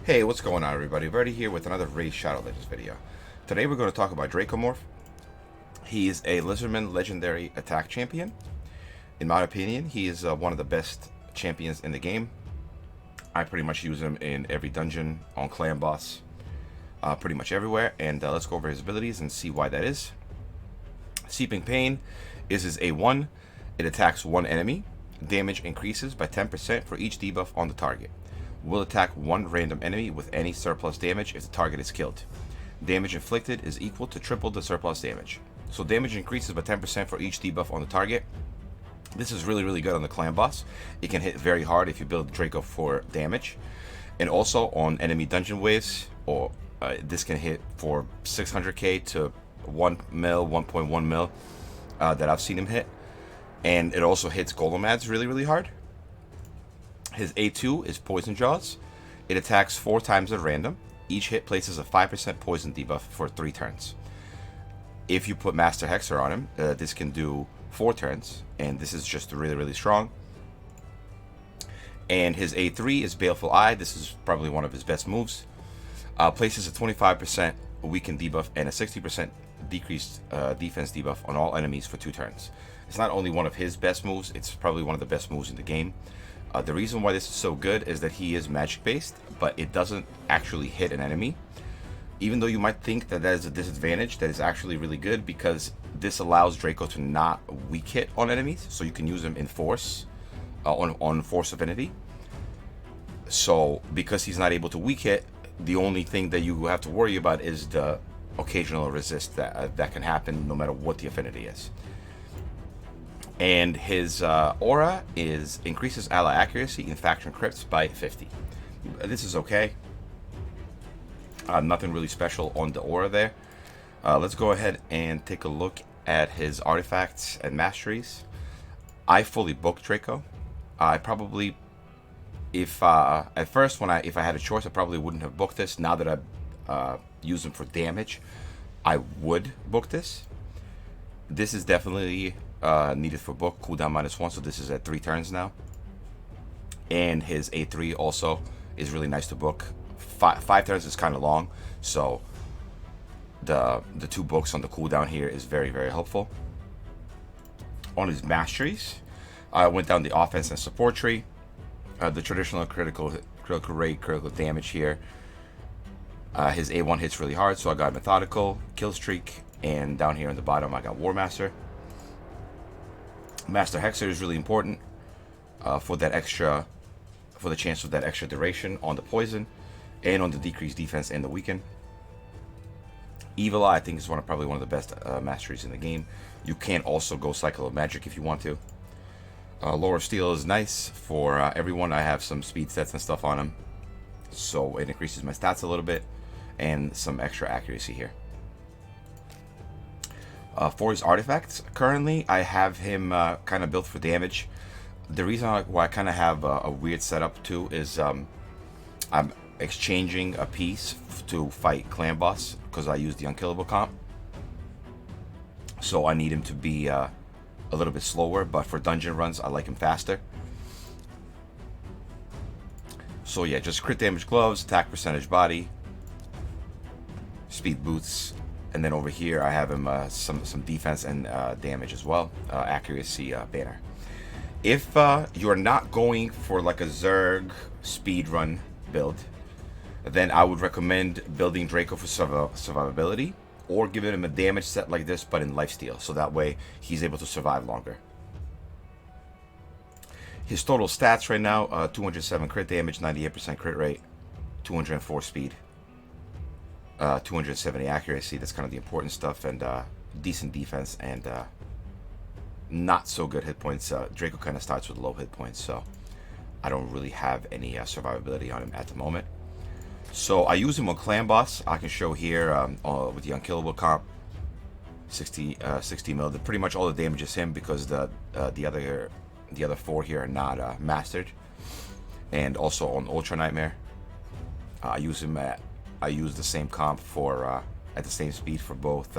Hey, what's going on, everybody? Verdi here with another Raid Shadow Legends video. Today we're going to talk about Dracomorph. He is a Lizardman legendary attack champion. In my opinion, he is one of the best champions in the game. I pretty much use him in every dungeon, on clan boss, pretty much everywhere. And let's go over his abilities and see why that is. Seeping Pain is his A1. It attacks one enemy. Damage increases by 10% for each debuff on the target. Will attack one random enemy with any surplus damage if the target is killed. Damage inflicted is equal to triple the surplus damage. So damage increases by 10% for each debuff on the target. This is really good on the clan boss. It can hit very hard if you build Draco for damage. And also on enemy dungeon waves, or this can hit for 600k to 1 mil, 1.1 mil that I've seen him hit. And it also hits golem ads really hard. His A2 is Poison Jaws. It attacks 4 times at random. Each hit places a 5% poison debuff for 3 turns. If you put Master Hexer on him, this can do 4 turns, and this is just really strong. And his A3 is Baleful Eye. This is probably one of his best moves. Places a 25% weaken debuff and a 60% decreased defense debuff on all enemies for 2 turns. It's not only one of his best moves, it's probably one of the best moves in the game. The reason why this is so good is that he is magic based, but it doesn't actually hit an enemy. Even though you might think that is a disadvantage, that is actually really good because this allows Draco to not weak hit on enemies, so you can use him in force, on Force Affinity. So because he's not able to weak hit, the only thing that you have to worry about is the occasional resist that can happen no matter what the affinity is. And his aura is increases ally accuracy in faction crypts by 50. This is okay. Nothing really special on the aura there. Let's go ahead and take a look at his artifacts and masteries. I fully booked Draco. I probably, if at first if I had a choice, I probably wouldn't have booked this. Now that I use him for damage, I would book this. This is definitely needed for book, cooldown -1, so this is at 3 turns now. And his A3 also is really nice to book. 5 turns is kind of long, so the 2 books on the cooldown here is very helpful. On his masteries, I went down the offense and support tree. The traditional critical rate, critical damage here. His A1 hits really hard, so I got methodical, kill streak, and down here on the bottom I got War Master. Master Hexer is really important for the chance of that extra duration on the poison and on the decreased defense and the weaken. Evil Eye, I think, is probably one of the best masteries in the game. You can also go Cycle of Magic if you want to. Lore of Steel is nice for everyone. I have some speed stats and stuff on him, so it increases my stats a little bit and some extra accuracy here. For his artifacts, currently I have him kind of built for damage. The reason why I kind of have a weird setup too is I'm exchanging a piece to fight clan boss because I use the unkillable comp. So I need him to be a little bit slower, but for dungeon runs I like him faster. So yeah, just crit damage gloves, attack percentage body, speed boots. And then over here, I have him some defense and damage as well, accuracy banner. If you're not going for like a Zerg speedrun build, then I would recommend building Draco for survivability, or giving him a damage set like this, but in lifesteal, so that way he's able to survive longer. His total stats right now: 207 crit damage, 98% crit rate, 204 speed. 270 accuracy, that's kind of the important stuff, and decent defense and not so good hit points. Draco kind of starts with low hit points, so I don't really have any survivability on him at the moment. So I use him on clan boss. I can show here with the unkillable comp, 60 mil. Pretty much all the damage is him because the other 4 here are not mastered. And also on Ultra Nightmare, I use him at. I use the same comp for at the same speed for both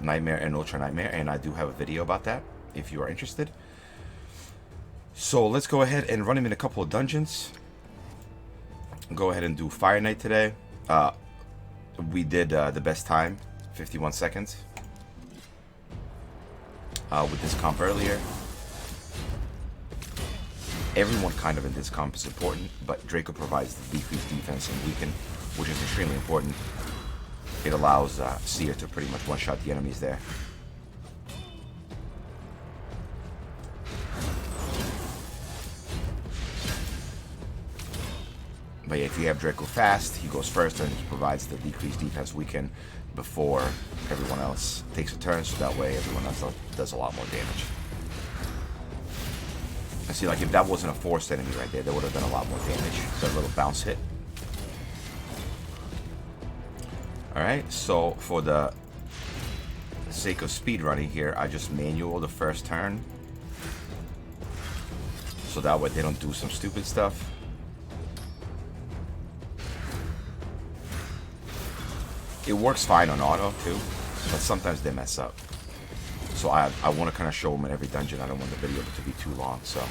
Nightmare and Ultra Nightmare, and I do have a video about that if you are interested. So let's go ahead and run him in a couple of dungeons. go ahead and do Fire Knight today. We did the best time, 51 seconds. With this comp earlier. Everyone kind of in this comp is important, but Draco provides the decreased defense and weaken, which is extremely important. It allows Seer to pretty much one-shot the enemies there. But yeah, if you have Draco fast, he goes first and he provides the decreased defense weaken before everyone else takes a turn, so that way everyone else does a lot more damage. I see, like, if that wasn't a forced enemy right there, that would have done a lot more damage. That little bounce hit. Alright, so for the sake of speed running here, I just manual the first turn. So that way they don't do some stupid stuff. It works fine on auto too, but sometimes they mess up. So I want to kind of show them in every dungeon. I don't want the video to be too long, so.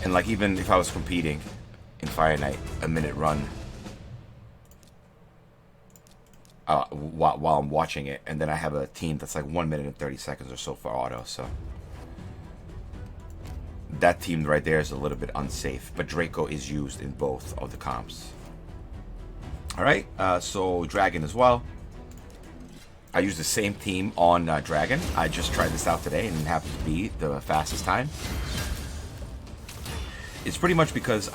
And like, even if I was competing in Fire Knight, a minute run while I'm watching it, and then I have a team that's like 1 minute and 30 seconds or so for auto, so. That team right there is a little bit unsafe, but Draco is used in both of the comps. Alright, so Dragon as well. I used the same team on Dragon. I just tried this out today and it happened to be the fastest time. It's pretty much because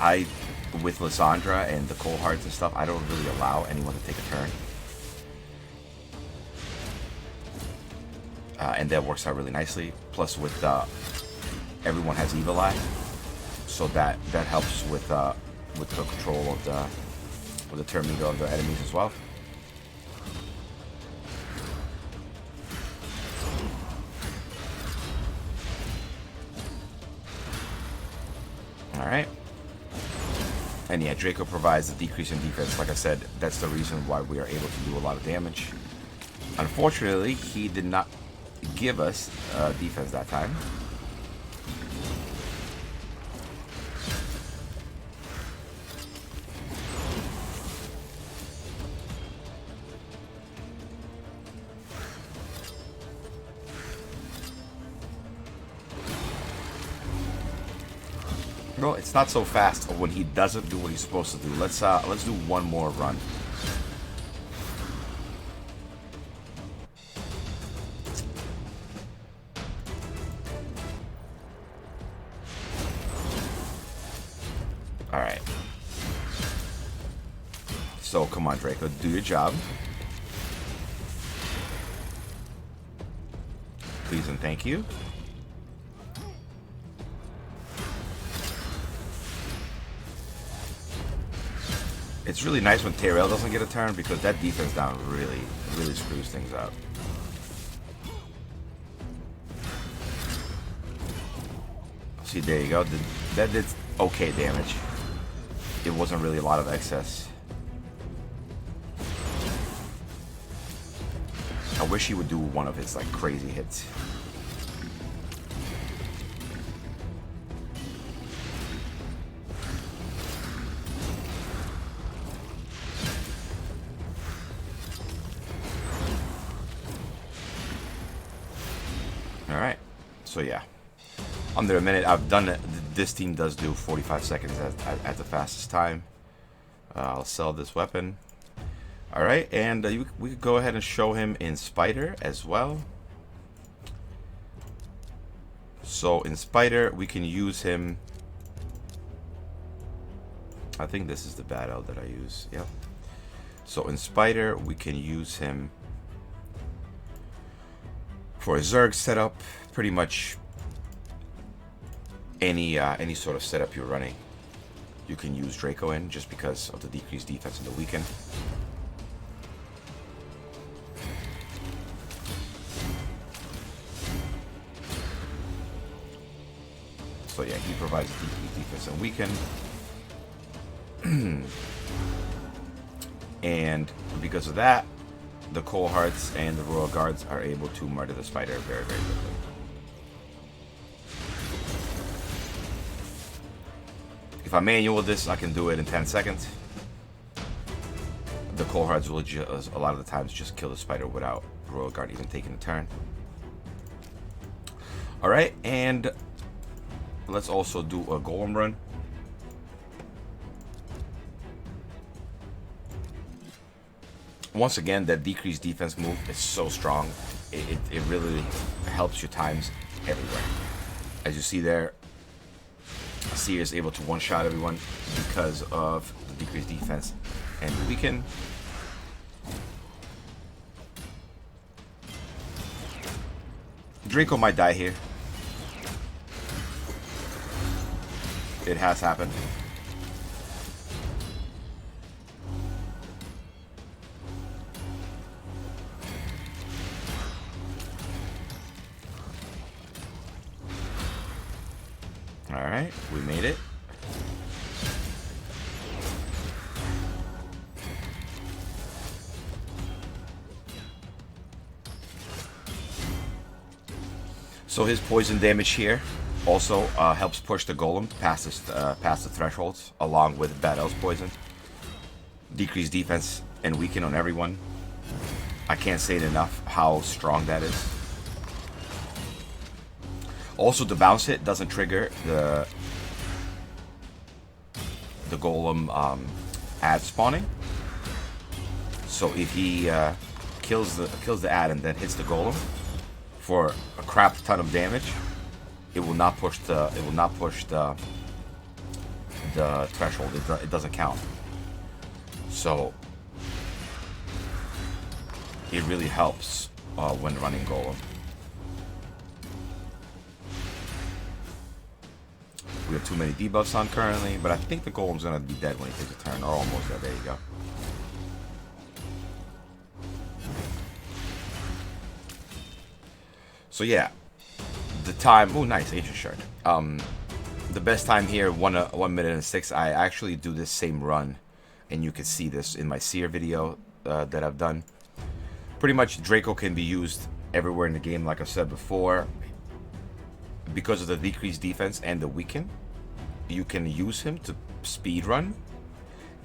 with Lysandra and the Cold Hearts and stuff, I don't really allow anyone to take a turn. And that works out really nicely. Plus with everyone has Evil Eye, so that helps with the control of the turn meter of the enemies as well. Alright. And yeah, Draco provides a decrease in defense. Like I said, that's the reason why we are able to do a lot of damage. Unfortunately, he did not give us defense that time. Bro, it's not so fast when he doesn't do what he's supposed to do. Let's do one more run. All right. So come on, Draco, do your job. Please and thank you. It's really nice when Tyrell doesn't get a turn because that defense down really screws things up. See, there you go. That did okay damage. It wasn't really a lot of excess. I wish he would do one of his like crazy hits. Alright, so yeah, under a minute. I've done it. This team does do 45 seconds at the fastest time. I'll sell this weapon. Alright, and we could go ahead and show him in Spider as well. So in Spider, we can use him. I think this is the battle that I use. Yep. So in Spider, we can use him for a Zerg setup. Pretty much any sort of setup you're running, you can use Draco in, just because of the decreased defense and the weaken. So yeah, he provides decreased defense and weaken. And because of that, the Cold Hearts and the Royal Guards are able to murder the Spider very, very quickly. If I manual this, I can do it in 10 seconds. The Cold Hards will just, a lot of the times, just kill the spider without Royal Guard even taking a turn. Alright, and let's also do a Golem run. Once again, that decreased defense move is so strong. It really helps your times everywhere. As you see there, Seer is able to one-shot everyone because of the decreased defense. And we can... Draco might die here. It has happened. Alright, we made it. So his poison damage here also helps push the golem past the thresholds, along with Bad Elf's poison. Decrease defense and weaken on everyone. I can't say it enough how strong that is. Also, the bounce hit doesn't trigger the golem ad spawning. So if he kills the ad and then hits the golem for a crap ton of damage, it will not push the threshold. It doesn't count. So it really helps when running golem. We have too many debuffs on currently, but I think the golem's gonna be dead when he takes a turn, or almost dead. There you go. So yeah, the time. Oh, nice Ancient Shard. The best time here, 1 minute and 6. I actually do this same run, and you can see this in my Seer video that I've done. Pretty much, Draco can be used everywhere in the game, like I said before. Because of the decreased defense and the weaken, you can use him to speed run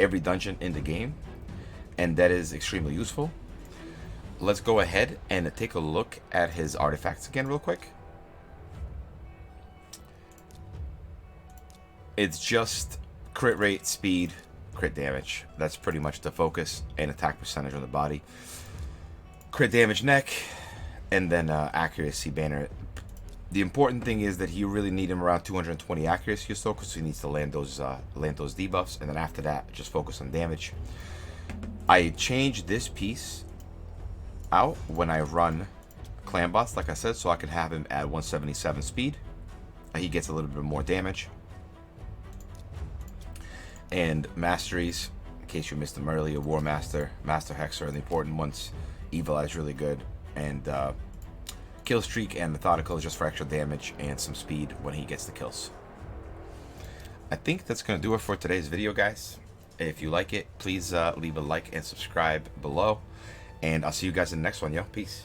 every dungeon in the game, and that is extremely useful. Let's go ahead and take a look at his artifacts again real quick. It's just crit rate, speed, crit damage. That's pretty much the focus, and attack percentage on the body. Crit damage neck, and then accuracy banner. The important thing is that you really need him around 220 accuracy or so, because he needs to land those debuffs, and then after that, just focus on damage. I changed this piece out when I run Clan Boss, like I said, so I can have him at 177 speed. He gets a little bit more damage. And Masteries, in case you missed them earlier, War Master, Master Hexer are the important ones. Evil Eye is really good, and Kill Streak and Methodical is just for extra damage and some speed when he gets the kills. I think that's going to do it for today's video, guys. If you like it, please leave a like and subscribe below. And I'll see you guys in the next one, yo. Peace.